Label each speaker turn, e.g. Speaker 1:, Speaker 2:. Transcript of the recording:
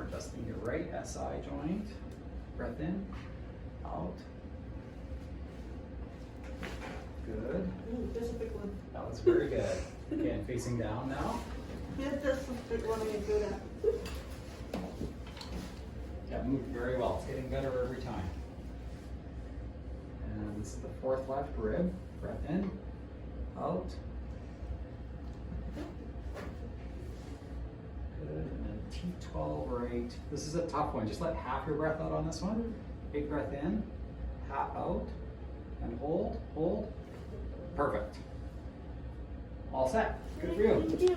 Speaker 1: adjusting your right SI joint. Breath in, out. Good.
Speaker 2: Ooh, this is a big one.
Speaker 1: That was very good. Again, facing down now.
Speaker 2: Yeah, this is a big one I get good at.
Speaker 1: Yeah, moved very well. It's getting better every time. And this is the fourth left rib. Breath in, out. Good. And then T12 right. This is a tough one. Just let half your breath out on this one. Big breath in, half out, and hold, hold. Perfect. All set. Good for you.
Speaker 2: Thank you.